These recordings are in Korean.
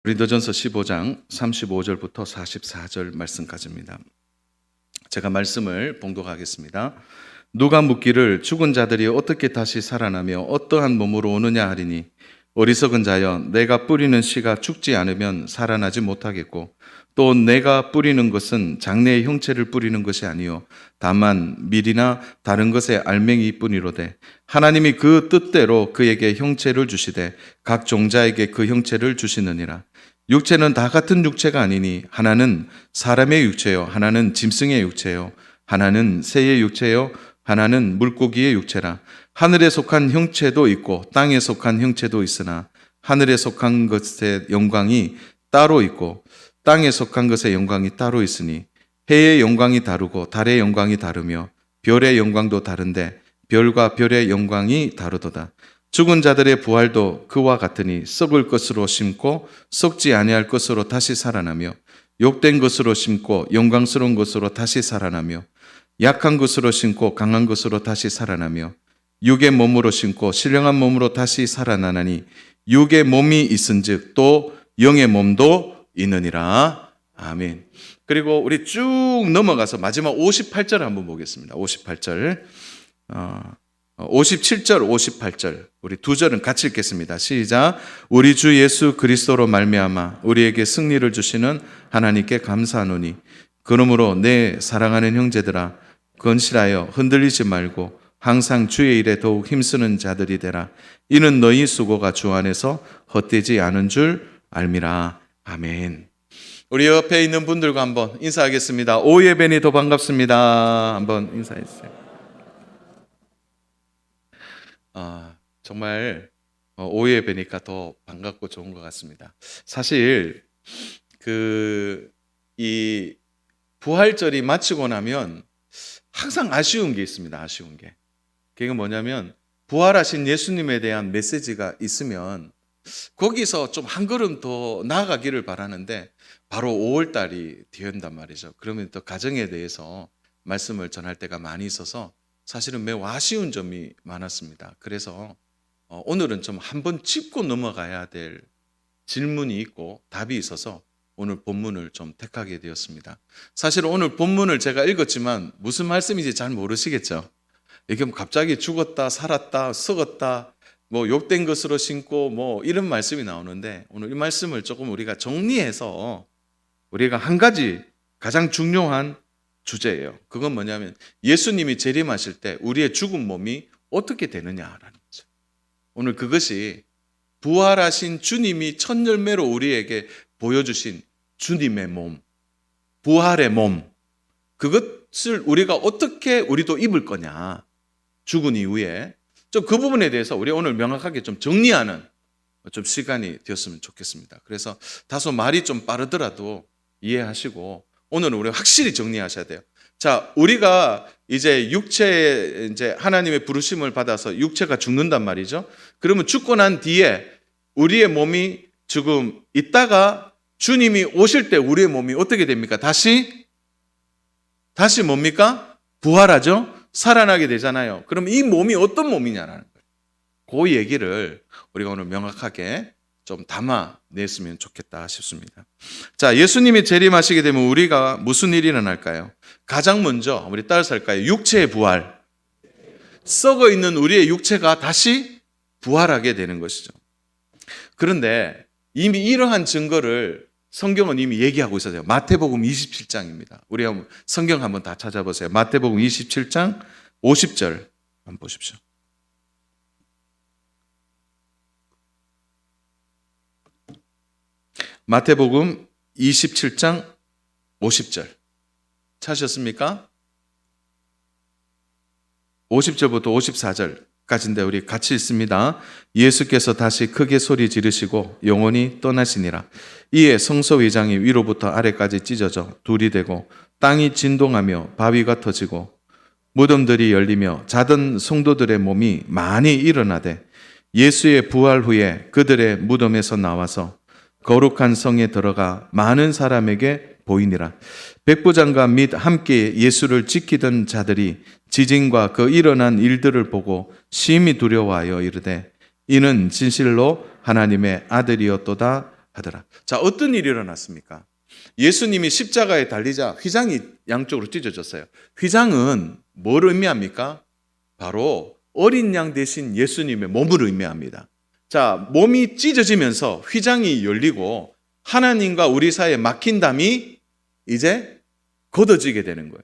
고린도전서 15장 35절부터 44절 말씀까지입니다. 제가 말씀을 봉독하겠습니다. 누가 묻기를 죽은 자들이 어떻게 다시 살아나며 어떠한 몸으로 오느냐 하리니 어리석은 자여, 내가 뿌리는 씨가 죽지 않으면 살아나지 못하겠고 또 내가 뿌리는 것은 장래의 형체를 뿌리는 것이 아니요 다만 밀이나 다른 것의 알맹이 뿐이로되 하나님이 그 뜻대로 그에게 형체를 주시되 각 종자에게 그 형체를 주시느니라. 육체는 다 같은 육체가 아니니 하나는 사람의 육체요 하나는 짐승의 육체요 하나는 새의 육체요 하나는 물고기의 육체라. 하늘에 속한 형체도 있고 땅에 속한 형체도 있으나 하늘에 속한 것의 영광이 따로 있고 땅에 속한 것의 영광이 따로 있으니 해의 영광이 다르고 달의 영광이 다르며 별의 영광도 다른데 별과 별의 영광이 다르도다. 죽은 자들의 부활도 그와 같으니 썩을 것으로 심고 썩지 아니할 것으로 다시 살아나며 욕된 것으로 심고 영광스러운 것으로 다시 살아나며 약한 것으로 심고 강한 것으로 다시 살아나며 육의 몸으로 심고 신령한 몸으로 다시 살아나나니 육의 몸이 있은즉 또 영의 몸도 있느니라. 아멘. 그리고 우리 쭉 넘어가서 마지막 58절 한번 보겠습니다. 58절 57절 58절 우리 두 절은 같이 읽겠습니다. 시작. 우리 주 예수 그리스도로 말미암아 우리에게 승리를 주시는 하나님께 감사하노니 그러므로 내 사랑하는 형제들아 건실하여 흔들리지 말고 항상 주의 일에 더욱 힘쓰는 자들이 되라. 이는 너희 수고가 주 안에서 헛되지 않은 줄 알미라. 아멘. 우리 옆에 있는 분들과 한번 인사하겠습니다. 오예벤이도 반갑습니다. 한번 인사해주세요. 정말 오후에 뵈니까 더 반갑고 좋은 것 같습니다. 사실 이 부활절이 마치고 나면 항상 아쉬운 게 있습니다. 아쉬운 게. 그게 뭐냐면 부활하신 예수님에 대한 메시지가 있으면 거기서 좀 한 걸음 더 나아가기를 바라는데 바로 5월 달이 되었단 말이죠. 그러면 또 가정에 대해서 말씀을 전할 때가 많이 있어서 사실은 매우 아쉬운 점이 많았습니다. 그래서 오늘은 좀 한번 짚고 넘어가야 될 질문이 있고 답이 있어서 오늘 본문을 좀 택하게 되었습니다. 사실 오늘 본문을 제가 읽었지만 무슨 말씀인지 잘 모르시겠죠? 이게 갑자기 죽었다, 살았다, 썩었다, 뭐 욕된 것으로 심고 뭐 이런 말씀이 나오는데 오늘 이 말씀을 조금 우리가 정리해서 우리가 한 가지 가장 중요한 주제예요. 그건 뭐냐면 예수님이 재림하실 때 우리의 죽은 몸이 어떻게 되느냐라는 거죠. 오늘 그것이 부활하신 주님이 첫 열매로 우리에게 보여주신 주님의 몸, 부활의 몸, 그것을 우리가 어떻게 우리도 입을 거냐, 죽은 이후에 좀 그 부분에 대해서 우리 오늘 명확하게 좀 정리하는 좀 시간이 되었으면 좋겠습니다. 그래서 다소 말이 좀 빠르더라도 이해하시고 오늘은 우리 확실히 정리하셔야 돼요. 자, 우리가 이제 육체에 이제 하나님의 부르심을 받아서 육체가 죽는단 말이죠. 그러면 죽고 난 뒤에 우리의 몸이 지금 있다가 주님이 오실 때 우리의 몸이 어떻게 됩니까? 다시 뭡니까? 부활하죠? 살아나게 되잖아요. 그럼 이 몸이 어떤 몸이냐라는 거예요. 그 얘기를 우리가 오늘 명확하게 좀 담아냈으면 좋겠다 싶습니다. 자, 예수님이 재림하시게 되면 우리가 무슨 일이 일어날까요? 가장 먼저 우리 따라서 할까요? 육체의 부활. 썩어 있는 우리의 육체가 다시 부활하게 되는 것이죠. 그런데 이미 이러한 증거를 성경은 이미 얘기하고 있어요. 마태복음 27장입니다. 우리 한번 성경 한번 다 찾아보세요. 마태복음 27장 50절 한번 보십시오. 마태복음 27장 50절 찾으셨습니까? 50절부터 54절까지인데 우리 같이 읽습니다. 예수께서 다시 크게 소리 지르시고 영원히 떠나시니라. 이에 성소 위장이 위로부터 아래까지 찢어져 둘이 되고 땅이 진동하며 바위가 터지고 무덤들이 열리며 자던 성도들의 몸이 많이 일어나되 예수의 부활 후에 그들의 무덤에서 나와서 거룩한 성에 들어가 많은 사람에게 보이니라. 백부장과 및 함께 예수를 지키던 자들이 지진과 그 일어난 일들을 보고 심히 두려워하여 이르되 이는 진실로 하나님의 아들이었도다 하더라. 자, 어떤 일이 일어났습니까? 예수님이 십자가에 달리자 휘장이 양쪽으로 찢어졌어요. 휘장은 뭘 의미합니까? 바로 어린 양 대신 예수님의 몸을 의미합니다. 자, 몸이 찢어지면서 휘장이 열리고 하나님과 우리 사이에 막힌 담이 이제 걷어지게 되는 거예요.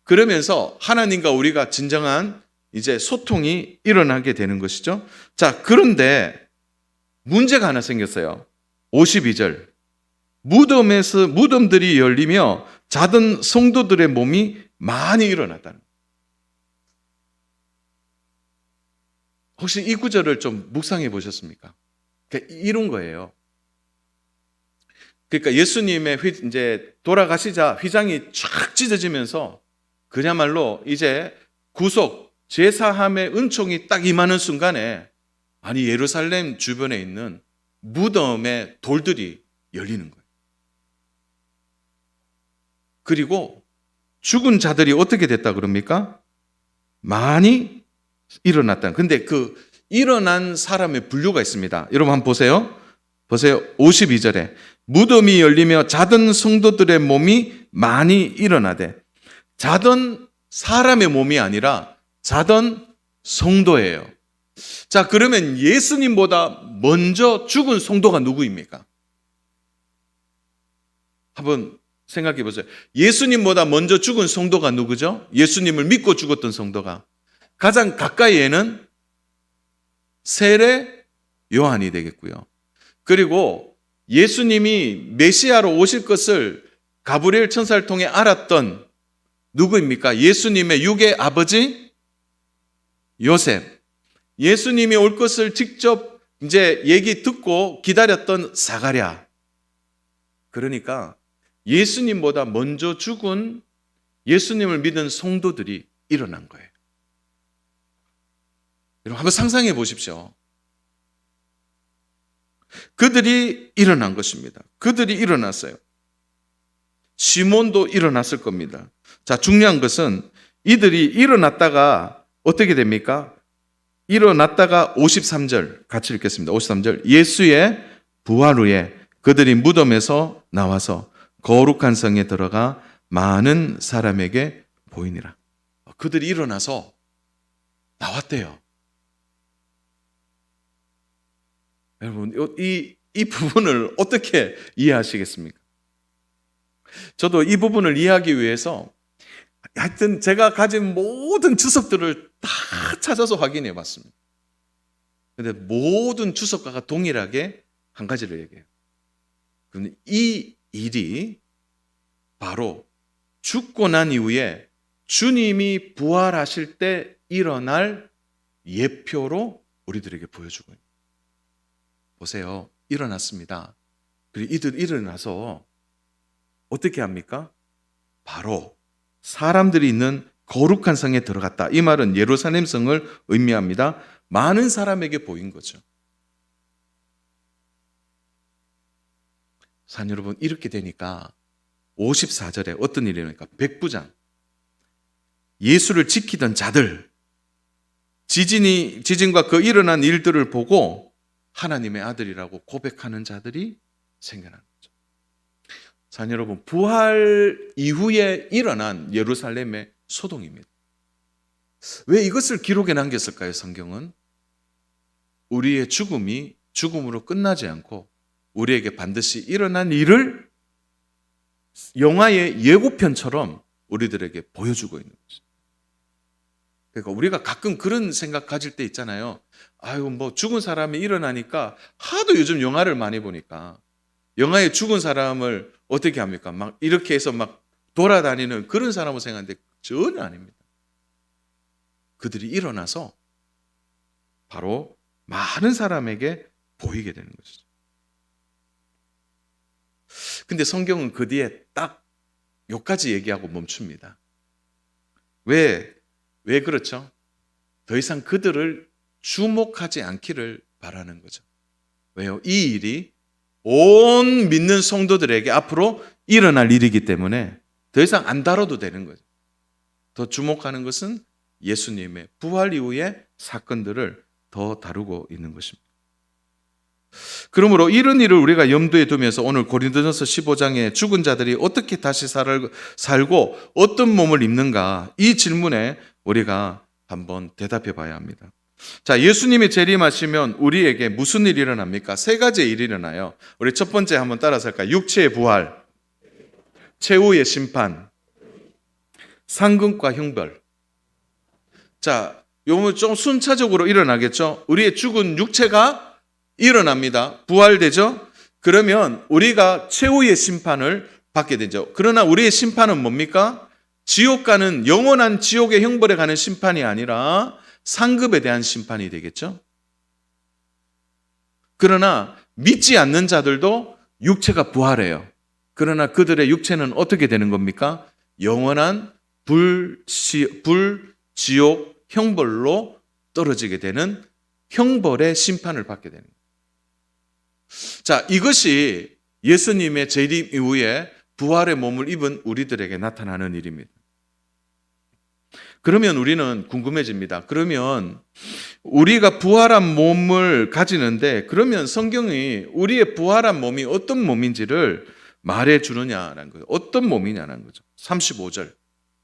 그러면서 하나님과 우리가 진정한 이제 소통이 일어나게 되는 것이죠. 자, 그런데 문제가 하나 생겼어요. 52절. 무덤들이 열리며 자던 성도들의 몸이 많이 일어났다는 거예요. 혹시 이 구절을 좀 묵상해 보셨습니까? 그러니까 이런 거예요. 그러니까 예수님의 이제 돌아가시자 휘장이 쫙 찢어지면서 그야말로 이제 구속, 제사함의 은총이 딱 임하는 순간에 아니 예루살렘 주변에 있는 무덤의 돌들이 열리는 거예요. 그리고 죽은 자들이 어떻게 됐다 그럽니까? 많이 일어났다. 근데 그 일어난 사람의 분류가 있습니다. 여러분 한번 보세요. 52절에 무덤이 열리며 자던 성도들의 몸이 많이 일어나되, 자던 사람의 몸이 아니라 자던 성도예요. 자, 그러면 예수님보다 먼저 죽은 성도가 누구입니까? 한번 생각해 보세요. 예수님보다 먼저 죽은 성도가 누구죠? 예수님을 믿고 죽었던 성도가. 가장 가까이에는 세례 요한이 되겠고요. 그리고 예수님이 메시아로 오실 것을 가브리엘 천사를 통해 알았던 누구입니까? 예수님의 육의 아버지 요셉. 예수님이 올 것을 직접 이제 얘기 듣고 기다렸던 사가랴. 그러니까 예수님보다 먼저 죽은 예수님을 믿은 성도들이 일어난 거예요. 여러분 한번 상상해 보십시오. 그들이 일어난 것입니다. 그들이 일어났어요. 시몬도 일어났을 겁니다. 자, 중요한 것은 이들이 일어났다가 어떻게 됩니까? 일어났다가 53절 같이 읽겠습니다. 53절. 예수의 부활 후에 그들이 무덤에서 나와서 거룩한 성에 들어가 많은 사람에게 보이니라. 그들이 일어나서 나왔대요. 여러분, 이 부분을 어떻게 이해하시겠습니까? 저도 이 부분을 이해하기 위해서 하여튼 제가 가진 모든 주석들을 다 찾아서 확인해 봤습니다. 그런데 모든 주석가가 동일하게 한 가지를 얘기해요. 그런데 이 일이 바로 죽고 난 이후에 주님이 부활하실 때 일어날 예표로 우리들에게 보여주고 있습니다. 보세요. 일어났습니다. 그리고 이들 일어나서 어떻게 합니까? 바로 사람들이 있는 거룩한 성에 들어갔다. 이 말은 예루살렘 성을 의미합니다. 많은 사람에게 보인 거죠. 산 여러분, 이렇게 되니까 54절에 어떤 일이 일어납니까? 백부장, 예수를 지키던 자들, 지진과 그 일어난 일들을 보고 하나님의 아들이라고 고백하는 자들이 생겨난 거죠. 산 여러분, 부활 이후에 일어난 예루살렘의 소동입니다. 왜 이것을 기록에 남겼을까요? 성경은 우리의 죽음이 죽음으로 끝나지 않고 우리에게 반드시 일어난 일을 영화의 예고편처럼 우리들에게 보여주고 있는 거죠. 그러니까 우리가 가끔 그런 생각 가질 때 있잖아요. 아유, 뭐 죽은 사람이 일어나니까 하도 요즘 영화를 많이 보니까 영화에 죽은 사람을 어떻게 합니까? 막 이렇게 해서 막 돌아다니는 그런 사람을 생각하는데 전혀 아닙니다. 그들이 일어나서 바로 많은 사람에게 보이게 되는 것이죠. 근데 성경은 그 뒤에 딱 여기까지 얘기하고 멈춥니다. 왜 그렇죠? 더 이상 그들을 주목하지 않기를 바라는 거죠. 왜요? 이 일이 온 믿는 성도들에게 앞으로 일어날 일이기 때문에 더 이상 안 다뤄도 되는 거죠. 더 주목하는 것은 예수님의 부활 이후의 사건들을 더 다루고 있는 것입니다. 그러므로 이런 일을 우리가 염두에 두면서 오늘 고린도전서 15장에 죽은 자들이 어떻게 다시 살고 어떤 몸을 입는가, 이 질문에 우리가 한번 대답해 봐야 합니다. 자, 예수님이 재림하시면 우리에게 무슨 일이 일어납니까? 세 가지의 일이 일어나요. 우리 첫 번째 한번 따라서 할까요? 육체의 부활, 최후의 심판, 상급과 형벌. 자, 요거 좀 순차적으로 일어나겠죠? 우리의 죽은 육체가 일어납니다. 부활되죠? 그러면 우리가 최후의 심판을 받게 되죠. 그러나 우리의 심판은 뭡니까? 지옥 가는, 영원한 지옥의 형벌에 가는 심판이 아니라 상급에 대한 심판이 되겠죠? 그러나 믿지 않는 자들도 육체가 부활해요. 그러나 그들의 육체는 어떻게 되는 겁니까? 영원한 지옥 형벌로 떨어지게 되는 형벌의 심판을 받게 되는 거예요. 자, 이것이 예수님의 재림 이후에 부활의 몸을 입은 우리들에게 나타나는 일입니다. 그러면 우리는 궁금해집니다. 그러면 우리가 부활한 몸을 가지는데, 그러면 성경이 우리의 부활한 몸이 어떤 몸인지를 말해 주느냐라는 거예요. 어떤 몸이냐는 거죠. 35절.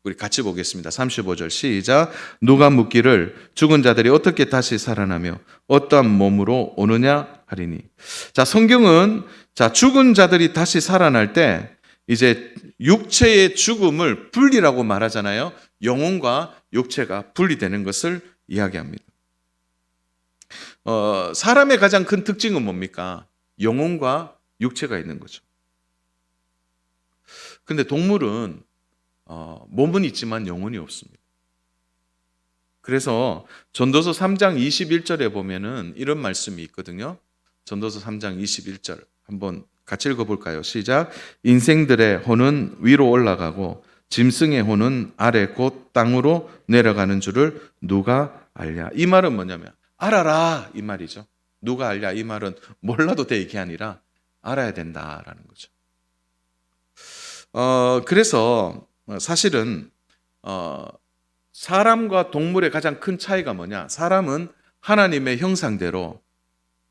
우리 같이 보겠습니다. 35절 시작. 누가 묻기를 죽은 자들이 어떻게 다시 살아나며 어떠한 몸으로 오느냐 하리니. 자, 성경은 죽은 자들이 다시 살아날 때 이제 육체의 죽음을 분리라고 말하잖아요. 영혼과 육체가 분리되는 것을 이야기합니다. 사람의 가장 큰 특징은 뭡니까? 영혼과 육체가 있는 거죠. 근데 동물은 몸은 있지만 영혼이 없습니다. 그래서 전도서 3장 21절에 보면은 이런 말씀이 있거든요. 전도서 3장 21절 한번 같이 읽어볼까요? 시작. 인생들의 혼은 위로 올라가고 짐승의 혼은 아래 곧 땅으로 내려가는 줄을 누가 알랴. 이 말은 뭐냐면 알아라 이 말이죠. 누가 알랴 이 말은 몰라도 될 게 아니라 알아야 된다라는 거죠. 그래서 사실은 사람과 동물의 가장 큰 차이가 뭐냐? 사람은 하나님의 형상대로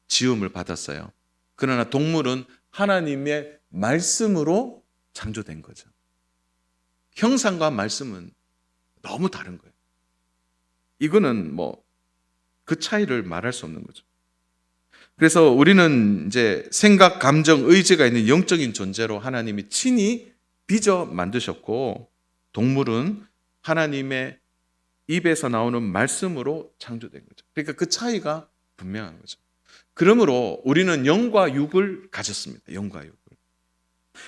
지음을 받았어요. 그러나 동물은 하나님의 말씀으로 창조된 거죠. 형상과 말씀은 너무 다른 거예요. 이거는 그 차이를 말할 수 없는 거죠. 그래서 우리는 이제 생각, 감정, 의지가 있는 영적인 존재로 하나님이 친히 빚어 만드셨고, 동물은 하나님의 입에서 나오는 말씀으로 창조된 거죠. 그러니까 그 차이가 분명한 거죠. 그러므로 우리는 영과 육을 가졌습니다. 영과 육을.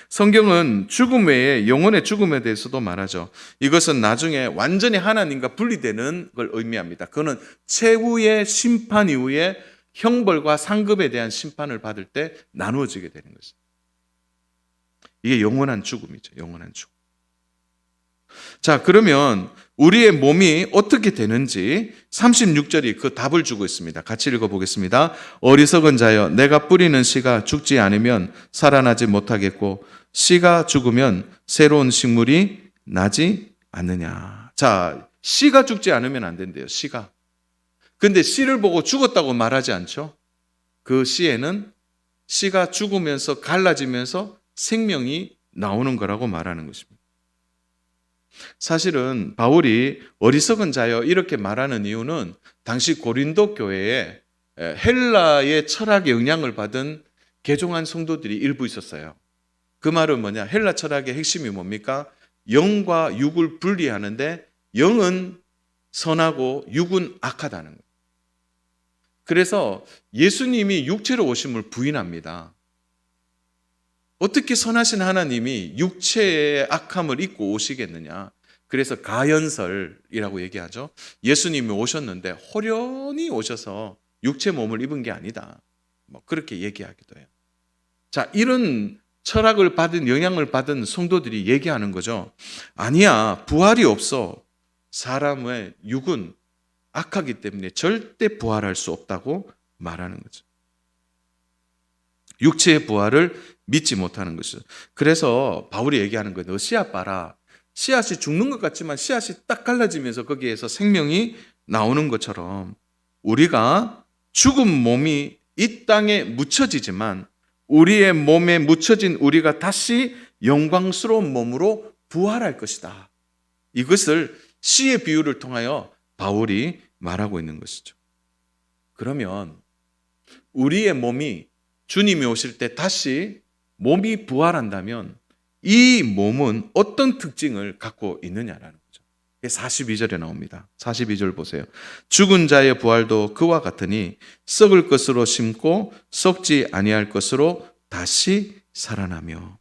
성경은 죽음 외에 영혼의 죽음에 대해서도 말하죠. 이것은 나중에 완전히 하나님과 분리되는 걸 의미합니다. 그거는 최후의 심판 이후에 형벌과 상급에 대한 심판을 받을 때 나누어지게 되는 것입니다. 이게 영원한 죽음이죠. 영원한 죽음. 자, 그러면 우리의 몸이 어떻게 되는지 36절이 그 답을 주고 있습니다. 같이 읽어보겠습니다. 어리석은 자여, 내가 뿌리는 씨가 죽지 않으면 살아나지 못하겠고 씨가 죽으면 새로운 식물이 나지 않느냐. 자, 씨가 죽지 않으면 안 된대요. 씨가. 근데 씨를 보고 죽었다고 말하지 않죠. 그 씨에는 씨가 죽으면서 갈라지면서 생명이 나오는 거라고 말하는 것입니다. 사실은 바울이 어리석은 자여 이렇게 말하는 이유는 당시 고린도 교회에 헬라의 철학의 영향을 받은 개종한 성도들이 일부 있었어요. 그 말은 뭐냐? 헬라 철학의 핵심이 뭡니까? 영과 육을 분리하는데 영은 선하고 육은 악하다는 거예요. 그래서 예수님이 육체로 오심을 부인합니다. 어떻게 선하신 하나님이 육체의 악함을 입고 오시겠느냐? 그래서 가연설이라고 얘기하죠. 예수님이 오셨는데 호련히 오셔서 육체 몸을 입은 게 아니다. 그렇게 얘기하기도 해요. 자, 이런 철학을 받은, 영향을 받은 성도들이 얘기하는 거죠. 아니야, 부활이 없어. 사람의 육은 악하기 때문에 절대 부활할 수 없다고 말하는 거죠. 육체의 부활을 믿지 못하는 것이죠. 그래서 바울이 얘기하는 거예요. 너 씨앗 봐라. 씨앗이 죽는 것 같지만 씨앗이 딱 갈라지면서 거기에서 생명이 나오는 것처럼 우리가 죽은 몸이 이 땅에 묻혀지지만 우리의 몸에 묻혀진 우리가 다시 영광스러운 몸으로 부활할 것이다. 이것을 시의 비유를 통하여 바울이 말하고 있는 것이죠. 그러면 우리의 몸이 주님이 오실 때 다시 몸이 부활한다면 이 몸은 어떤 특징을 갖고 있느냐라는 거죠. 42절에 나옵니다. 42절 보세요. 죽은 자의 부활도 그와 같으니 썩을 것으로 심고 썩지 아니할 것으로 다시 살아나며.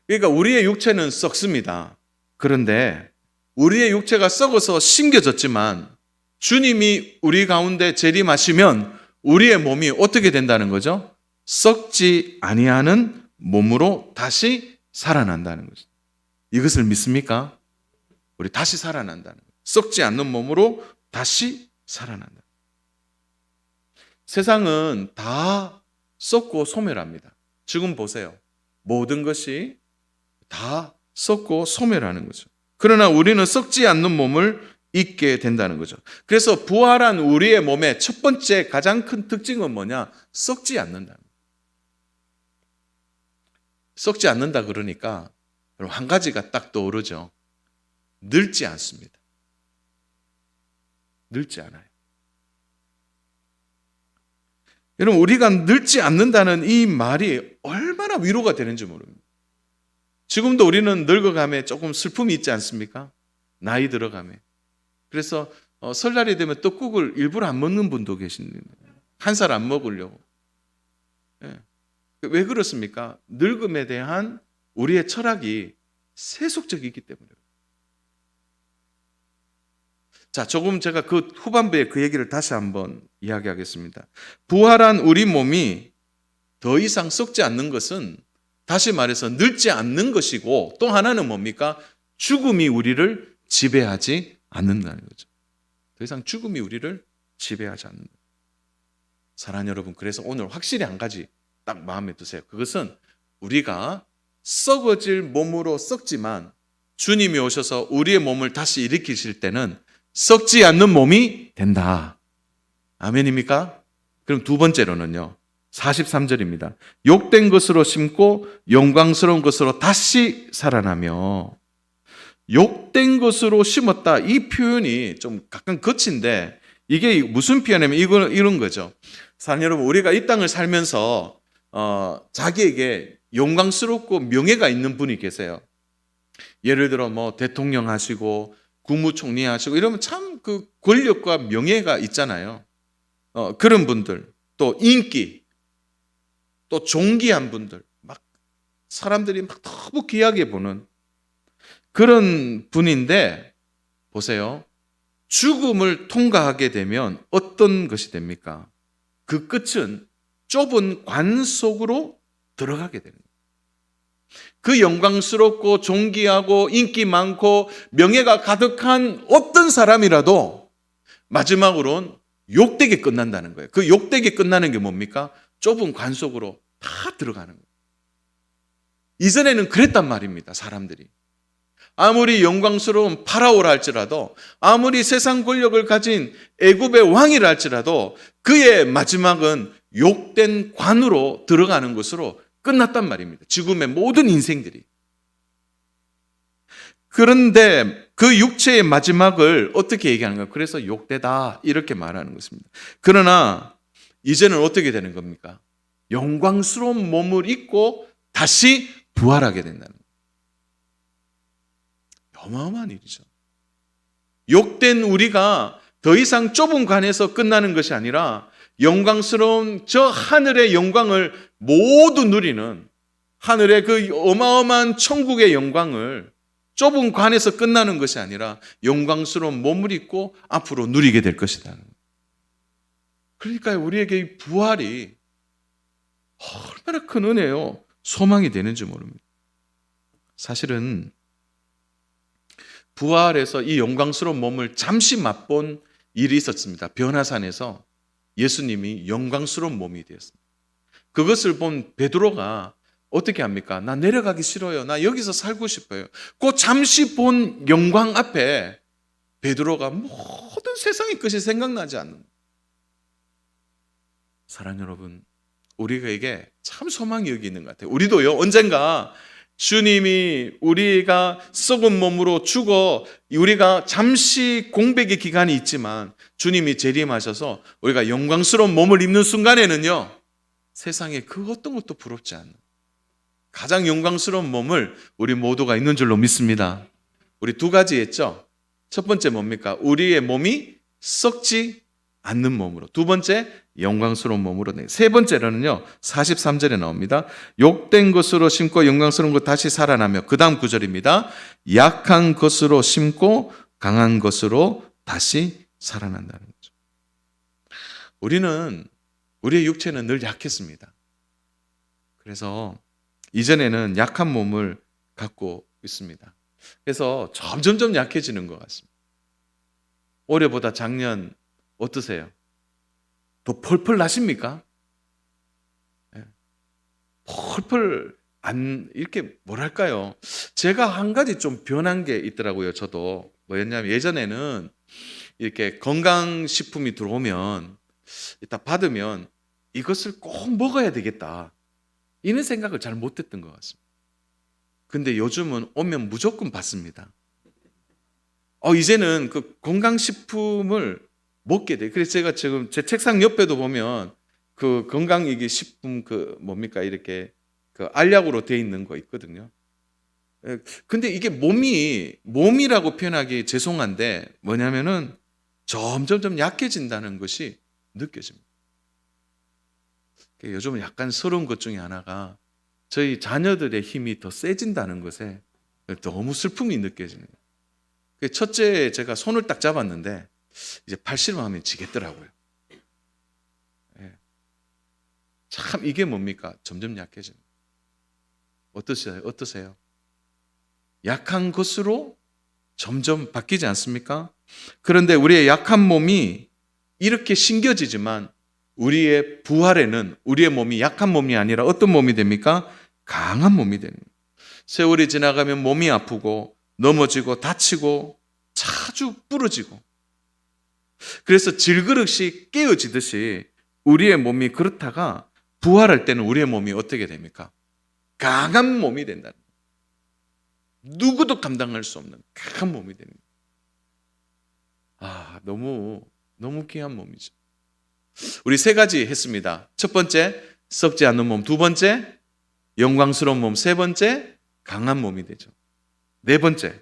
그러니까 우리의 육체는 썩습니다. 그런데 우리의 육체가 썩어서 심겨졌지만 주님이 우리 가운데 재림하시면 우리의 몸이 어떻게 된다는 거죠? 썩지 아니하는 몸으로 다시 살아난다는 거죠. 이것을 믿습니까? 우리 다시 살아난다는 거예요. 썩지 않는 몸으로 다시 살아난다. 세상은 다 썩고 소멸합니다. 지금 보세요. 모든 것이 다 썩고 소멸하는 거죠. 그러나 우리는 썩지 않는 몸을 잊게 된다는 거죠. 그래서 부활한 우리의 몸의 첫 번째 가장 큰 특징은 뭐냐? 썩지 않는다. 썩지 않는다 그러니까 한 가지가 딱 떠오르죠. 늙지 않습니다. 늙지 않아요. 여러분, 우리가 늙지 않는다는 이 말이 얼마나 위로가 되는지 모릅니다. 지금도 우리는 늙어가며 조금 슬픔이 있지 않습니까? 나이 들어가며. 그래서 설날이 되면 떡국을 일부러 안 먹는 분도 계십니다. 한 살 안 먹으려고. 왜 그렇습니까? 늙음에 대한 우리의 철학이 세속적이기 때문에. 자, 조금 제가 그 후반부에 그 얘기를 다시 한번 이야기하겠습니다. 부활한 우리 몸이 더 이상 썩지 않는 것은 다시 말해서 늙지 않는 것이고, 또 하나는 뭡니까? 죽음이 우리를 지배하지 않는다는 거죠. 더 이상 죽음이 우리를 지배하지 않는다. 사랑하는 여러분, 그래서 오늘 확실히 한 가지 딱 마음에 드세요. 그것은 우리가 썩어질 몸으로 썩지만 주님이 오셔서 우리의 몸을 다시 일으키실 때는 썩지 않는 몸이 된다. 아멘입니까? 그럼 두 번째로는요. 43절입니다. 욕된 것으로 심고 영광스러운 것으로 다시 살아나며. 욕된 것으로 심었다. 이 표현이 좀 약간 거친데 이게 무슨 표현이냐면 이런 거죠. 사랑하는 여러분, 우리가 이 땅을 살면서 자기에게 영광스럽고 명예가 있는 분이 계세요. 예를 들어 뭐 대통령 하시고 국무총리 하시고 이러면 참 그 권력과 명예가 있잖아요. 그런 분들, 또 인기, 또 존귀한 분들, 막 사람들이 막 너무 귀하게 보는 그런 분인데, 보세요. 죽음을 통과하게 되면 어떤 것이 됩니까? 그 끝은 좁은 관 속으로 들어가게 됩니다. 그 영광스럽고 존귀하고 인기 많고 명예가 가득한 어떤 사람이라도 마지막으로는 욕되게 끝난다는 거예요. 그 욕되게 끝나는 게 뭡니까? 좁은 관 속으로 다 들어가는 거예요. 이전에는 그랬단 말입니다. 사람들이. 아무리 영광스러운 파라오라 할지라도, 아무리 세상 권력을 가진 애굽의 왕이라 할지라도 그의 마지막은 욕된 관으로 들어가는 것으로 끝났단 말입니다. 지금의 모든 인생들이. 그런데 그 육체의 마지막을 어떻게 얘기하는가? 그래서 욕되다 이렇게 말하는 것입니다. 그러나 이제는 어떻게 되는 겁니까? 영광스러운 몸을 입고 다시 부활하게 된다는 거예요. 어마어마한 일이죠. 욕된 우리가 더 이상 좁은 관에서 끝나는 것이 아니라 영광스러운 저 하늘의 영광을 모두 누리는, 하늘의 그 어마어마한 천국의 영광을 좁은 관에서 끝나는 것이 아니라 영광스러운 몸을 입고 앞으로 누리게 될 것이다. 그러니까 우리에게 이 부활이 얼마나 큰 은혜요, 소망이 되는지 모릅니다. 사실은 부활에서 이 영광스러운 몸을 잠시 맛본 일이 있었습니다. 변화산에서 예수님이 영광스러운 몸이 되었습니다. 그것을 본 베드로가 어떻게 합니까? 나 내려가기 싫어요. 나 여기서 살고 싶어요. 그 잠시 본 영광 앞에 베드로가 모든 세상의 것이 생각나지 않는, 사랑하는 여러분, 우리에게 참 소망이 여기 있는 것 같아요. 우리도요, 언젠가 주님이 우리가 썩은 몸으로 죽어 우리가 잠시 공백의 기간이 있지만 주님이 재림하셔서 우리가 영광스러운 몸을 입는 순간에는요, 세상에 그 어떤 것도 부럽지 않는 가장 영광스러운 몸을 우리 모두가 있는 줄로 믿습니다. 우리 두 가지 했죠. 첫 번째 뭡니까? 우리의 몸이 썩지 않는 몸으로. 두 번째, 영광스러운 몸으로. 세 번째로는요, 43절에 나옵니다. 욕된 것으로 심고 영광스러운 것 다시 살아나며, 그 다음 구절입니다. 약한 것으로 심고 강한 것으로 다시 살아난다는 거죠. 우리의 육체는 늘 약했습니다. 그래서 이전에는 약한 몸을 갖고 있습니다. 그래서 점점 약해지는 것 같습니다. 올해보다 작년 어떠세요? 더 펄펄 나십니까? 펄펄 이렇게 뭐랄까요? 제가 한 가지 좀 변한 게 있더라고요. 저도 뭐였냐면, 예전에는 이렇게 건강식품이 들어오면 일단 받으면 이것을 꼭 먹어야 되겠다, 이런 생각을 잘 못했던 것 같습니다. 근데 요즘은 오면 무조건 받습니다. 이제는 그 건강식품을 먹게 돼. 그래서 제가 지금 제 책상 옆에도 보면 그 건강이기 식품 그 뭡니까, 이렇게 그 알약으로 돼 있는 거 있거든요. 근데 이게 몸이라고 표현하기 죄송한데 뭐냐면은 점점 약해진다는 것이 느껴집니다. 요즘은 약간 서러운 것 중에 하나가 저희 자녀들의 힘이 더 세진다는 것에 너무 슬픔이 느껴집니다. 첫째 제가 손을 딱 잡았는데 이제 팔씨름하면 지겠더라고요. 참 이게 뭡니까? 점점 약해집니다. 어떠세요? 약한 것으로 점점 바뀌지 않습니까? 그런데 우리의 약한 몸이 이렇게 신겨지지만 우리의 부활에는 우리의 몸이 약한 몸이 아니라 어떤 몸이 됩니까? 강한 몸이 됩니다. 세월이 지나가면 몸이 아프고 넘어지고 다치고 자주 부러지고, 그래서 질그릇이 깨어지듯이 우리의 몸이 그렇다가 부활할 때는 우리의 몸이 어떻게 됩니까? 강한 몸이 된다는 거예요. 누구도 감당할 수 없는 강한 몸이 됩니다. 너무 귀한 몸이죠. 우리 세 가지 했습니다. 첫 번째, 썩지 않는 몸. 두 번째, 영광스러운 몸. 세 번째, 강한 몸이 되죠. 네 번째,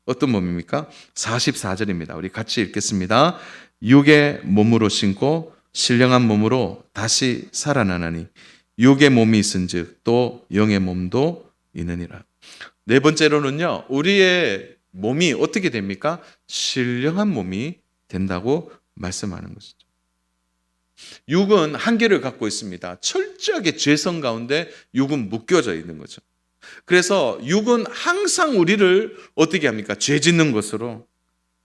어떤 몸입니까? 44절입니다. 우리 같이 읽겠습니다. 육의 몸으로 신고 신령한 몸으로 다시 살아나나니 육의 몸이 있은즉 또 영의 몸도 있느니라. 네 번째로는요, 우리의 몸이 어떻게 됩니까? 신령한 몸이 된다고 말씀하는 것이죠. 육은 한계를 갖고 있습니다. 철저하게 죄성 가운데 육은 묶여져 있는 거죠. 그래서 육은 항상 우리를 어떻게 합니까? 죄 짓는 것으로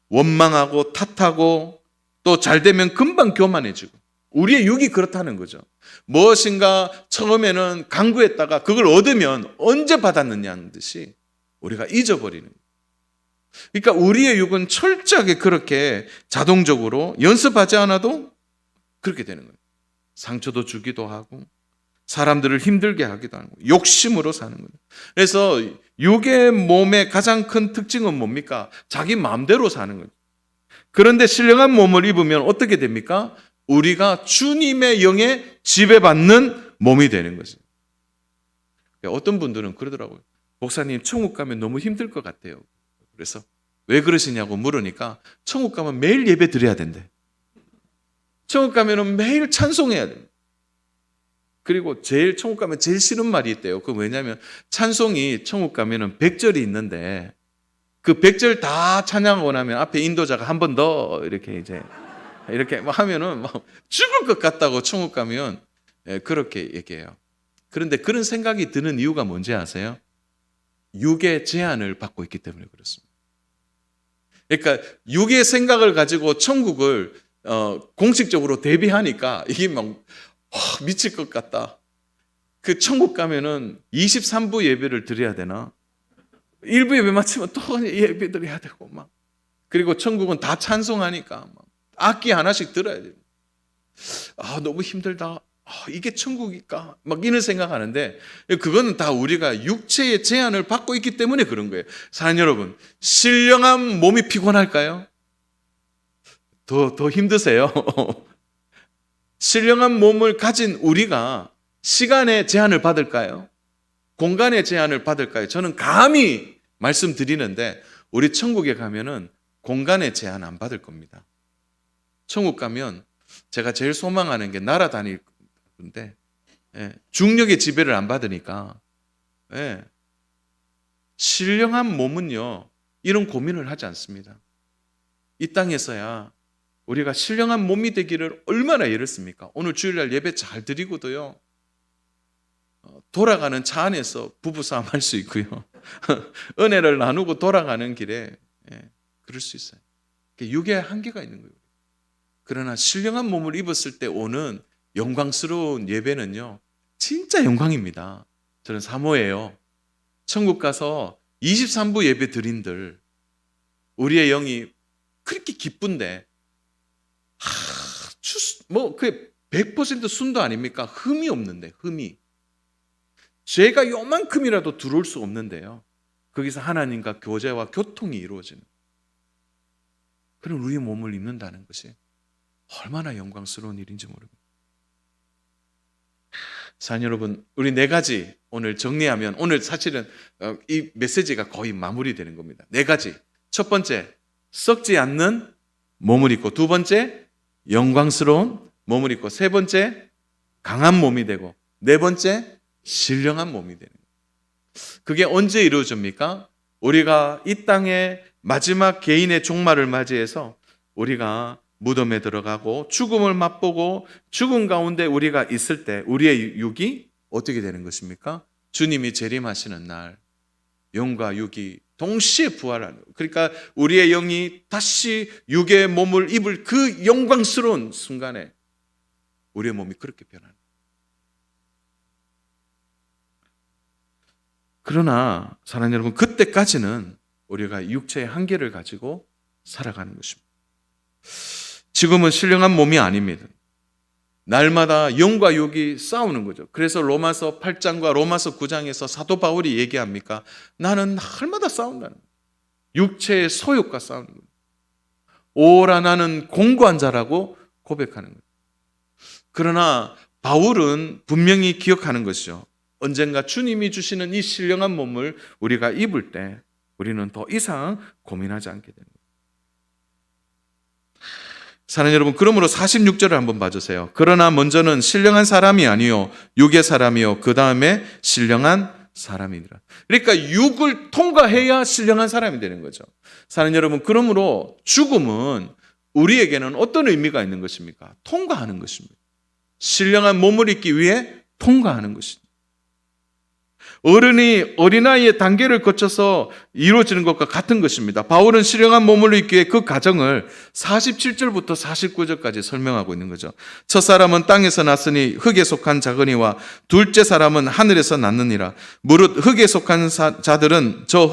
원망하고 탓하고, 또 잘 되면 금방 교만해지고, 우리의 육이 그렇다는 거죠. 무엇인가 처음에는 강구했다가 그걸 얻으면 언제 받았느냐 하는 듯이 우리가 잊어버리는 거예요. 그러니까 우리의 육은 철저하게 그렇게 자동적으로 연습하지 않아도 그렇게 되는 거예요. 상처도 주기도 하고 사람들을 힘들게 하기도 하고 욕심으로 사는 거예요. 그래서 육의 몸의 가장 큰 특징은 뭡니까? 자기 마음대로 사는 거예요. 그런데 신령한 몸을 입으면 어떻게 됩니까? 우리가 주님의 영에 지배받는 몸이 되는 거죠. 어떤 분들은 그러더라고요. 목사님, 천국 가면 너무 힘들 것 같아요. 그래서 왜 그러시냐고 물으니까 천국 가면 매일 예배 드려야 된대. 천국 가면은 매일 찬송해야 됩니다. 그리고 천국 가면 제일 싫은 말이 있대요. 그 왜냐하면 찬송이 천국 가면은 100절이 있는데 그 100절 다 찬양하고 나면 앞에 인도자가 한 번 더 이렇게 하면은 막 죽을 것 같다고 천국 가면 그렇게 얘기해요. 그런데 그런 생각이 드는 이유가 뭔지 아세요? 육의 제한을 받고 있기 때문에 그렇습니다. 그러니까 육의 생각을 가지고 천국을 공식적으로 대비하니까 이게 막 미칠 것 같다. 그 천국 가면은 23부 예배를 드려야 되나? 1부 예배 마치면 또 예배 드려야 되고 막. 그리고 천국은 다 찬송하니까 막 악기 하나씩 들어야 돼요. 너무 힘들다. 이게 천국일까? 막 이런 생각하는데 그거는 다 우리가 육체의 제한을 받고 있기 때문에 그런 거예요. 사랑하는 여러분, 신령한 몸이 피곤할까요? 더 힘드세요. 신령한 몸을 가진 우리가 시간의 제한을 받을까요? 공간의 제한을 받을까요? 저는 감히 말씀드리는데 우리 천국에 가면은 공간의 제한 안 받을 겁니다. 천국 가면 제가 제일 소망하는 게 날아다닐 건데 중력의 지배를 안 받으니까 신령한 몸은요 이런 고민을 하지 않습니다. 이 땅에서야 우리가 신령한 몸이 되기를 얼마나 애렸습니까? 오늘 주일날 예배 잘 드리고도요 돌아가는 차 안에서 부부싸움 할 수 있고요 은혜를 나누고 돌아가는 길에 그럴 수 있어요. 육의 한계가 있는 거예요. 그러나 신령한 몸을 입었을 때 오는 영광스러운 예배는요 진짜 영광입니다. 저는 사모예요. 천국 가서 23부 예배 드린들 우리의 영이 그렇게 기쁜데 그게 100% 순도 아닙니까? 흠이 없는데 흠이 죄가 요만큼이라도 들어올 수 없는데요 거기서 하나님과 교제와 교통이 이루어지는 그런 우리의 몸을 입는다는 것이 얼마나 영광스러운 일인지 모릅니다. 사랑하는 여러분, 우리 4가지 오늘 정리하면 오늘 사실은 이 메시지가 거의 마무리되는 겁니다. 4가지. 첫 번째, 썩지 않는 몸을 입고, 두 번째, 영광스러운 몸을 입고, 세 번째, 강한 몸이 되고, 네 번째, 신령한 몸이 되는 거예요. 그게 언제 이루어집니까? 우리가 이 땅의 마지막 개인의 종말을 맞이해서 우리가 무덤에 들어가고 죽음을 맛보고 죽음 가운데 우리가 있을 때 우리의 육이 어떻게 되는 것입니까? 주님이 재림하시는 날 영과 육이 동시에 부활하는, 그러니까 우리의 영이 다시 육의 몸을 입을 그 영광스러운 순간에 우리의 몸이 그렇게 변하는. 그러나 사랑하는 여러분, 그때까지는 우리가 육체의 한계를 가지고 살아가는 것입니다. 지금은 신령한 몸이 아닙니다. 날마다 영과 육이 싸우는 거죠. 그래서 로마서 8장과 로마서 9장에서 사도 바울이 얘기합니까? 나는 날마다 싸운다는 거예요. 육체의 소욕과 싸우는 거예요. 오라 나는 공고한 자라고 고백하는 거예요. 그러나 바울은 분명히 기억하는 것이죠. 언젠가 주님이 주시는 이 신령한 몸을 우리가 입을 때 우리는 더 이상 고민하지 않게 됩니다. 사랑하는 여러분, 그러므로 46절을 한번 봐주세요. 그러나 먼저는 신령한 사람이 아니요 육의 사람이요 그 다음에 신령한 사람이니라. 그러니까 육을 통과해야 신령한 사람이 되는 거죠. 사랑하는 여러분, 그러므로 죽음은 우리에게는 어떤 의미가 있는 것입니까? 통과하는 것입니다. 신령한 몸을 입기 위해 통과하는 것입니다. 어른이 어린아이의 단계를 거쳐서 이루어지는 것과 같은 것입니다. 바울은 신령한 몸을 입기 위해 그 과정을 47절부터 49절까지 설명하고 있는 거죠. 첫 사람은 땅에서 났으니 흙에 속한 자거니와 둘째 사람은 하늘에서 났느니라. 무릇 흙에 속한 자들은 저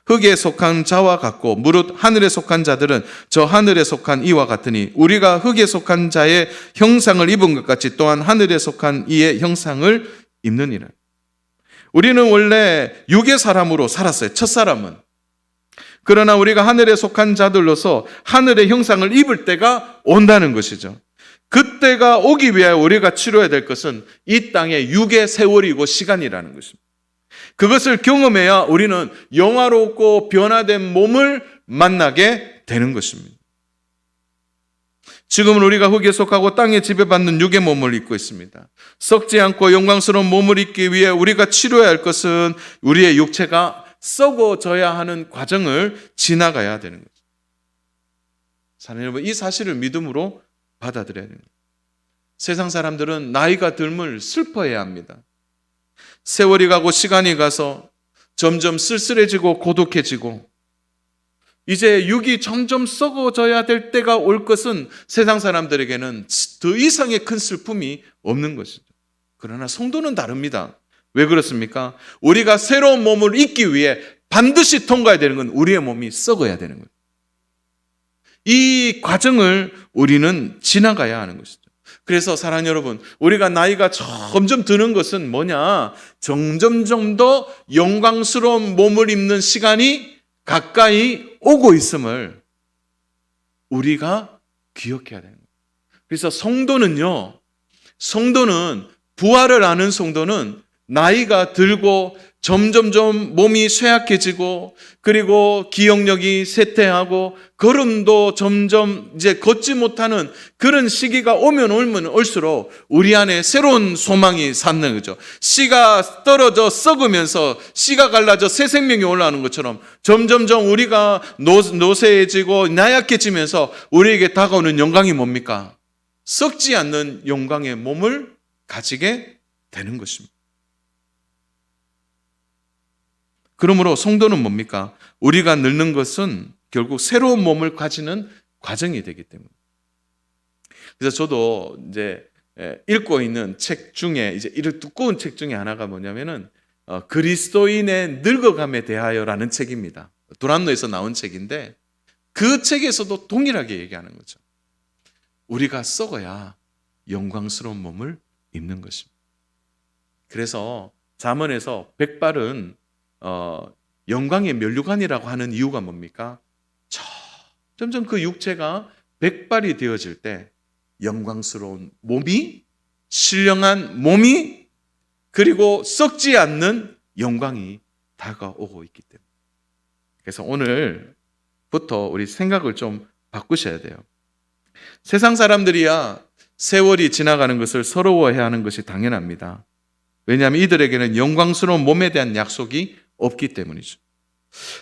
흙에 속한 자와 같고 무릇 하늘에 속한 자들은 저 하늘에 속한 이와 같으니 우리가 흙에 속한 자의 형상을 입은 것 같이 또한 하늘에 속한 이의 형상을 입느니라. 우리는 원래 육의 사람으로 살았어요. 첫 사람은. 그러나 우리가 하늘에 속한 자들로서 하늘의 형상을 입을 때가 온다는 것이죠. 그때가 오기 위해 우리가 치러야 될 것은 이 땅의 육의 세월이고 시간이라는 것입니다. 그것을 경험해야 우리는 영화롭고 변화된 몸을 만나게 되는 것입니다. 지금은 우리가 흙에 속하고 땅에 지배받는 육의 몸을 입고 있습니다. 썩지 않고 영광스러운 몸을 입기 위해 우리가 치료해야 할 것은 우리의 육체가 썩어져야 하는 과정을 지나가야 되는 거죠. 사랑하는 여러분, 이 사실을 믿음으로 받아들여야 됩니다. 세상 사람들은 나이가 들면 슬퍼해야 합니다. 세월이 가고 시간이 가서 점점 쓸쓸해지고 고독해지고 이제 육이 점점 썩어져야 될 때가 올 것은 세상 사람들에게는 더 이상의 큰 슬픔이 없는 것이죠. 그러나 성도는 다릅니다. 왜 그렇습니까? 우리가 새로운 몸을 입기 위해 반드시 통과해야 되는 건 우리의 몸이 썩어야 되는 거예요. 이 과정을 우리는 지나가야 하는 것이죠. 그래서 사랑하는 여러분, 우리가 나이가 점점 드는 것은 뭐냐? 점점 더 영광스러운 몸을 입는 시간이 가까이 오고 있음을 우리가 기억해야 되는 거예요. 그래서 성도는 부활을 아는 성도는 나이가 들고 점점 몸이 쇠약해지고 그리고 기억력이 쇠퇴하고 걸음도 점점 이제 걷지 못하는 그런 시기가 오면 올수록 우리 안에 새로운 소망이 솟는 거죠. 씨가 떨어져 썩으면서 씨가 갈라져 새 생명이 올라오는 것처럼 점점 우리가 노쇠해지고 나약해지면서 우리에게 다가오는 영광이 뭡니까? 썩지 않는 영광의 몸을 가지게 되는 것입니다. 그러므로 성도는 뭡니까? 우리가 늙는 것은 결국 새로운 몸을 가지는 과정이 되기 때문에. 그래서 저도 이제 읽고 있는 책 중에 이제 이런 두꺼운 책 중에 하나가 뭐냐면은 그리스도인의 늙어감에 대하여라는 책입니다. 도란노에서 나온 책인데 그 책에서도 동일하게 얘기하는 거죠. 우리가 썩어야 영광스러운 몸을 입는 것입니다. 그래서 잠언에서 백발은 영광의 면류관이라고 하는 이유가 뭡니까? 점점 그 육체가 백발이 되어질 때 영광스러운 몸이, 신령한 몸이, 그리고 썩지 않는 영광이 다가오고 있기 때문에. 그래서 오늘부터 우리 생각을 좀 바꾸셔야 돼요. 세상 사람들이야 세월이 지나가는 것을 서러워해야 하는 것이 당연합니다. 왜냐하면 이들에게는 영광스러운 몸에 대한 약속이 없기 때문이죠.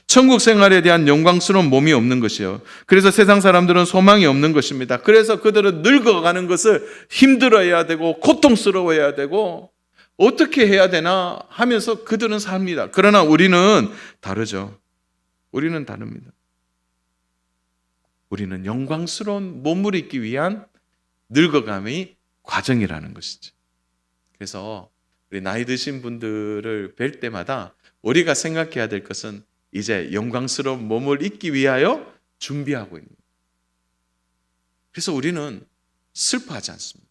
천국 생활에 대한 영광스러운 몸이 없는 것이요. 그래서 세상 사람들은 소망이 없는 것입니다. 그래서 그들은 늙어가는 것을 힘들어해야 되고 고통스러워해야 되고 어떻게 해야 되나 하면서 그들은 삽니다. 그러나 우리는 다르죠. 우리는 다릅니다. 우리는 영광스러운 몸을 입기 위한 늙어감의 과정이라는 것이죠. 그래서 우리 나이 드신 분들을 뵐 때마다 우리가 생각해야 될 것은 이제 영광스러운 몸을 입기 위하여 준비하고 있는 거예요. 그래서 우리는 슬퍼하지 않습니다.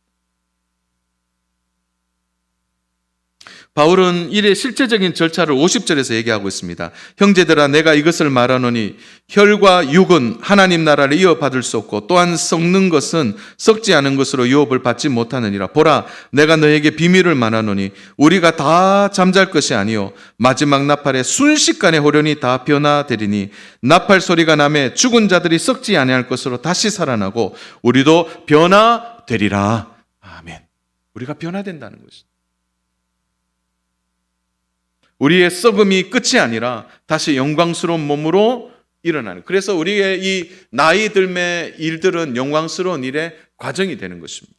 바울은 이의 실제적인 절차를 50절에서 얘기하고 있습니다. 형제들아 내가 이것을 말하노니 혈과 육은 하나님 나라를 이어받을 수 없고 또한 썩는 것은 썩지 않은 것으로 유업을 받지 못하느니라. 보라 내가 너에게 비밀을 말하노니 우리가 다 잠잘 것이 아니요 마지막 나팔에 순식간에 호련히 다 변화되리니 나팔 소리가 나매 죽은 자들이 썩지 아니할 것으로 다시 살아나고 우리도 변화되리라. 아멘. 우리가 변화된다는 것이죠. 우리의 썩음이 끝이 아니라 다시 영광스러운 몸으로 일어나는. 그래서 우리의 이 나이 들매 일들은 영광스러운 일의 과정이 되는 것입니다.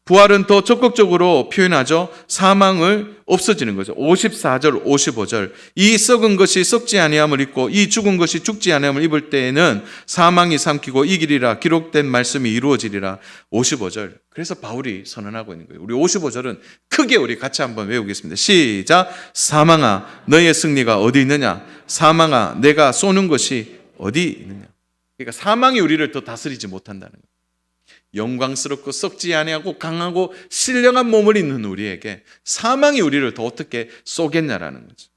부활은 더 적극적으로 표현하죠. 사망을 없어지는 거죠. 54절, 55절. 이 썩은 것이 썩지 아니함을 입고 이 죽은 것이 죽지 아니함을 입을 때에는 사망이 삼키고 이기리라 기록된 말씀이 이루어지리라. 55절. 그래서 바울이 선언하고 있는 거예요. 우리 55절은 크게 우리 같이 한번 외우겠습니다. 시작. 사망아 너의 승리가 어디 있느냐? 사망아 내가 쏘는 것이 어디 있느냐? 그러니까 사망이 우리를 더 다스리지 못한다는 거예요. 영광스럽고 썩지 아니하고 강하고 신령한 몸을 입는 우리에게 사망이 우리를 더 어떻게 쏘겠냐라는 거죠.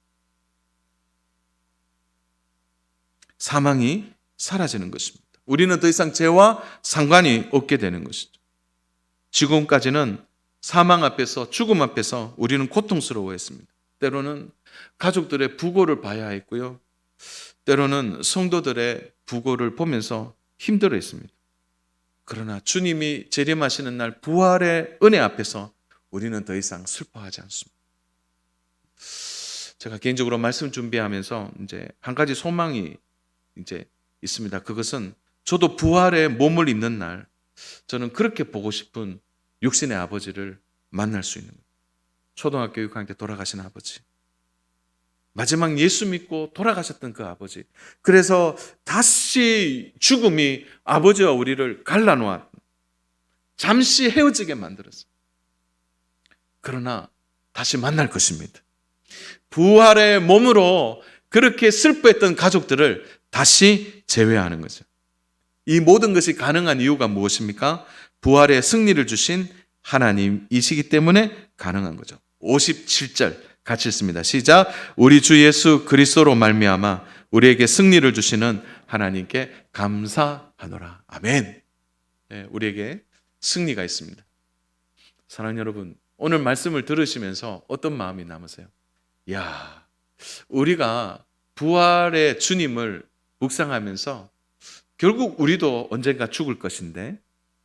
사망이 사라지는 것입니다. 우리는 더 이상 죄와 상관이 없게 되는 것이죠. 지금까지는 사망 앞에서 죽음 앞에서 우리는 고통스러워했습니다. 때로는 가족들의 부고를 봐야 했고요. 때로는 성도들의 부고를 보면서 힘들어했습니다. 그러나 주님이 재림하시는 날 부활의 은혜 앞에서 우리는 더 이상 슬퍼하지 않습니다. 제가 개인적으로 말씀 준비하면서 이제 한 가지 소망이 이제 있습니다. 그것은 저도 부활의 몸을 입는 날 저는 그렇게 보고 싶은 육신의 아버지를 만날 수 있는 거예요. 초등학교 6학년 때 돌아가신 아버지. 마지막 예수 믿고 돌아가셨던 그 아버지. 그래서 다시 죽음이 아버지와 우리를 갈라놓았. 잠시 헤어지게 만들었어요. 그러나 다시 만날 것입니다. 부활의 몸으로 그렇게 슬퍼했던 가족들을 다시 재회하는 거죠. 이 모든 것이 가능한 이유가 무엇입니까? 부활의 승리를 주신 하나님이시기 때문에 가능한 거죠. 57절 같이 읽습니다. 시작. 우리 주 예수 그리스도로 말미암아 우리에게 승리를 주시는 하나님께 감사하노라. 아멘. 네, 우리에게 승리가 있습니다. 사랑하는 여러분, 오늘 말씀을 들으시면서 어떤 마음이 남으세요? 야, 우리가 부활의 주님을 묵상하면서 결국 우리도 언젠가 죽을 것인데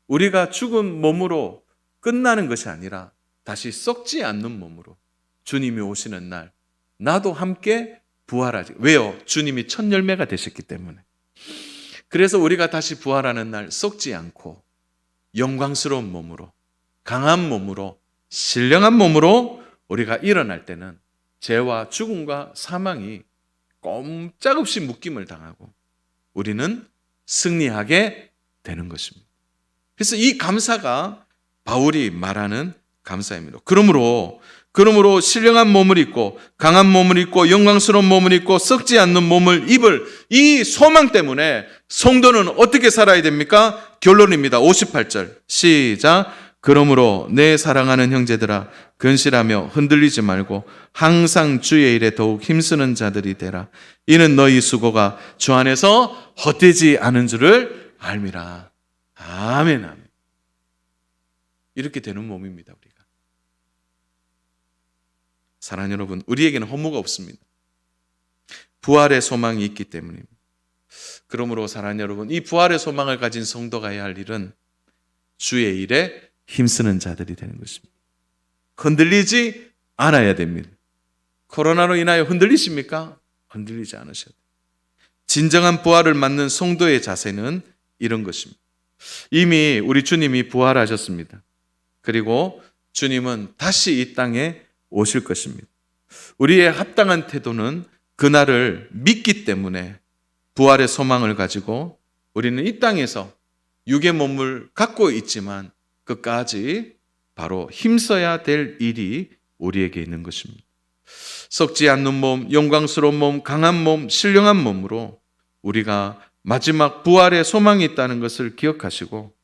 우리가 죽은 몸으로 끝나는 것이 아니라 다시 썩지 않는 몸으로 주님이 오시는 날 나도 함께 부활하지. 왜요? 주님이 첫 열매가 되셨기 때문에. 그래서 우리가 다시 부활하는 날 썩지 않고 영광스러운 몸으로, 강한 몸으로, 신령한 몸으로 우리가 일어날 때는 죄와 죽음과 사망이 꼼짝없이 묶임을 당하고 우리는 승리하게 되는 것입니다. 그래서 이 감사가 바울이 말하는 감사입니다. 그러므로 신령한 몸을 입고 강한 몸을 입고 영광스러운 몸을 입고 썩지 않는 몸을 입을 이 소망 때문에 성도는 어떻게 살아야 됩니까? 결론입니다. 58절 시작. 그러므로 내 사랑하는 형제들아 근실하며 흔들리지 말고 항상 주의 일에 더욱 힘쓰는 자들이 되라. 이는 너희 수고가 주 안에서 헛되지 않은 줄을 알미라. 아멘, 아멘. 이렇게 되는 몸입니다, 우리가. 사랑하는 여러분, 우리에게는 허무가 없습니다. 부활의 소망이 있기 때문입니다. 그러므로 사랑하는 여러분, 이 부활의 소망을 가진 성도가 해야 할 일은 주의 일에 힘쓰는 자들이 되는 것입니다. 흔들리지 않아야 됩니다. 코로나로 인하여 흔들리십니까? 흔들리지 않으셔야 돼요. 진정한 부활을 맞는 성도의 자세는 이런 것입니다. 이미 우리 주님이 부활하셨습니다. 그리고 주님은 다시 이 땅에 오실 것입니다. 우리의 합당한 태도는 그날을 믿기 때문에 부활의 소망을 가지고 우리는 이 땅에서 육의 몸을 갖고 있지만 끝까지 바로 힘써야 될 일이 우리에게 있는 것입니다. 썩지 않는 몸, 영광스러운 몸, 강한 몸, 신령한 몸으로 우리가 마지막 부활의 소망이 있다는 것을 기억하시고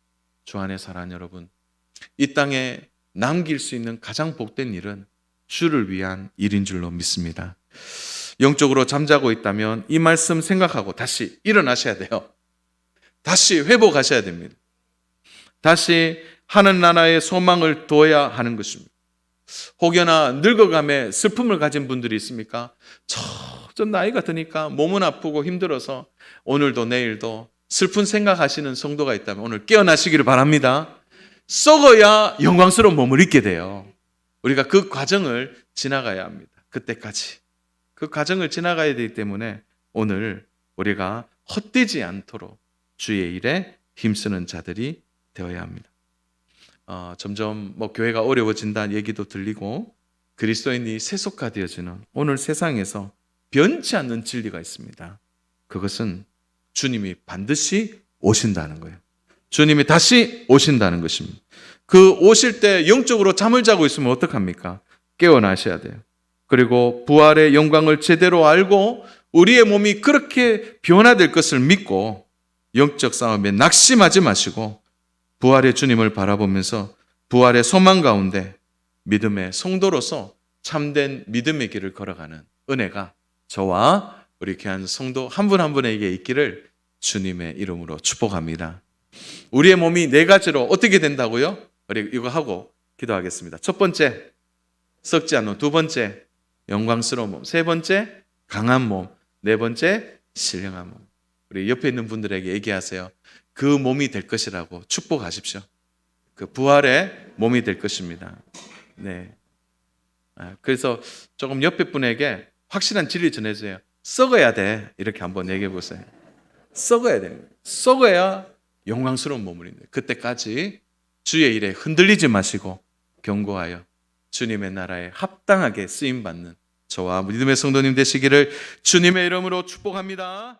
주 안에 사랑하는 여러분, 이 땅에 남길 수 있는 가장 복된 일은 주를 위한 일인 줄로 믿습니다. 영적으로 잠자고 있다면 이 말씀 생각하고 다시 일어나셔야 돼요. 다시 회복하셔야 됩니다. 다시 하는 나라의 소망을 둬야 하는 것입니다. 혹여나 늙어감에 슬픔을 가진 분들이 있습니까? 좀 나이가 드니까 몸은 아프고 힘들어서 오늘도 내일도 슬픈 생각하시는 성도가 있다면 오늘 깨어나시기를 바랍니다. 썩어야 영광스러운 몸을 입게 돼요. 우리가 그 과정을 지나가야 합니다. 그때까지. 그 과정을 지나가야 되기 때문에 오늘 우리가 헛되지 않도록 주의 일에 힘쓰는 자들이 되어야 합니다. 점점 교회가 어려워진다는 얘기도 들리고 그리스도인이 세속화되어지는 오늘 세상에서 변치 않는 진리가 있습니다. 그것은 주님이 반드시 오신다는 거예요. 주님이 다시 오신다는 것입니다. 그 오실 때 영적으로 잠을 자고 있으면 어떡합니까? 깨어나셔야 돼요. 그리고 부활의 영광을 제대로 알고 우리의 몸이 그렇게 변화될 것을 믿고 영적 싸움에 낙심하지 마시고 부활의 주님을 바라보면서 부활의 소망 가운데 믿음의 성도로서 참된 믿음의 길을 걸어가는 은혜가 저와 우리 귀한 성도 한 분 한 분에게 있기를 주님의 이름으로 축복합니다. 우리의 몸이 네 가지로 어떻게 된다고요? 우리 이거 하고 기도하겠습니다. 첫 번째, 썩지 않는. 두 번째, 영광스러운 몸. 세 번째, 강한 몸. 네 번째, 신령한 몸. 우리 옆에 있는 분들에게 얘기하세요. 그 몸이 될 것이라고 축복하십시오. 그 부활의 몸이 될 것입니다. 네. 그래서 조금 옆에 분에게 확실한 진리 전해주세요. 썩어야 돼. 이렇게 한번 얘기해 보세요. 썩어야 돼. 썩어야 영광스러운 몸을 입는. 그때까지 주의 일에 흔들리지 마시고 견고하여 주님의 나라에 합당하게 쓰임받는 저와 믿음의 성도님 되시기를 주님의 이름으로 축복합니다.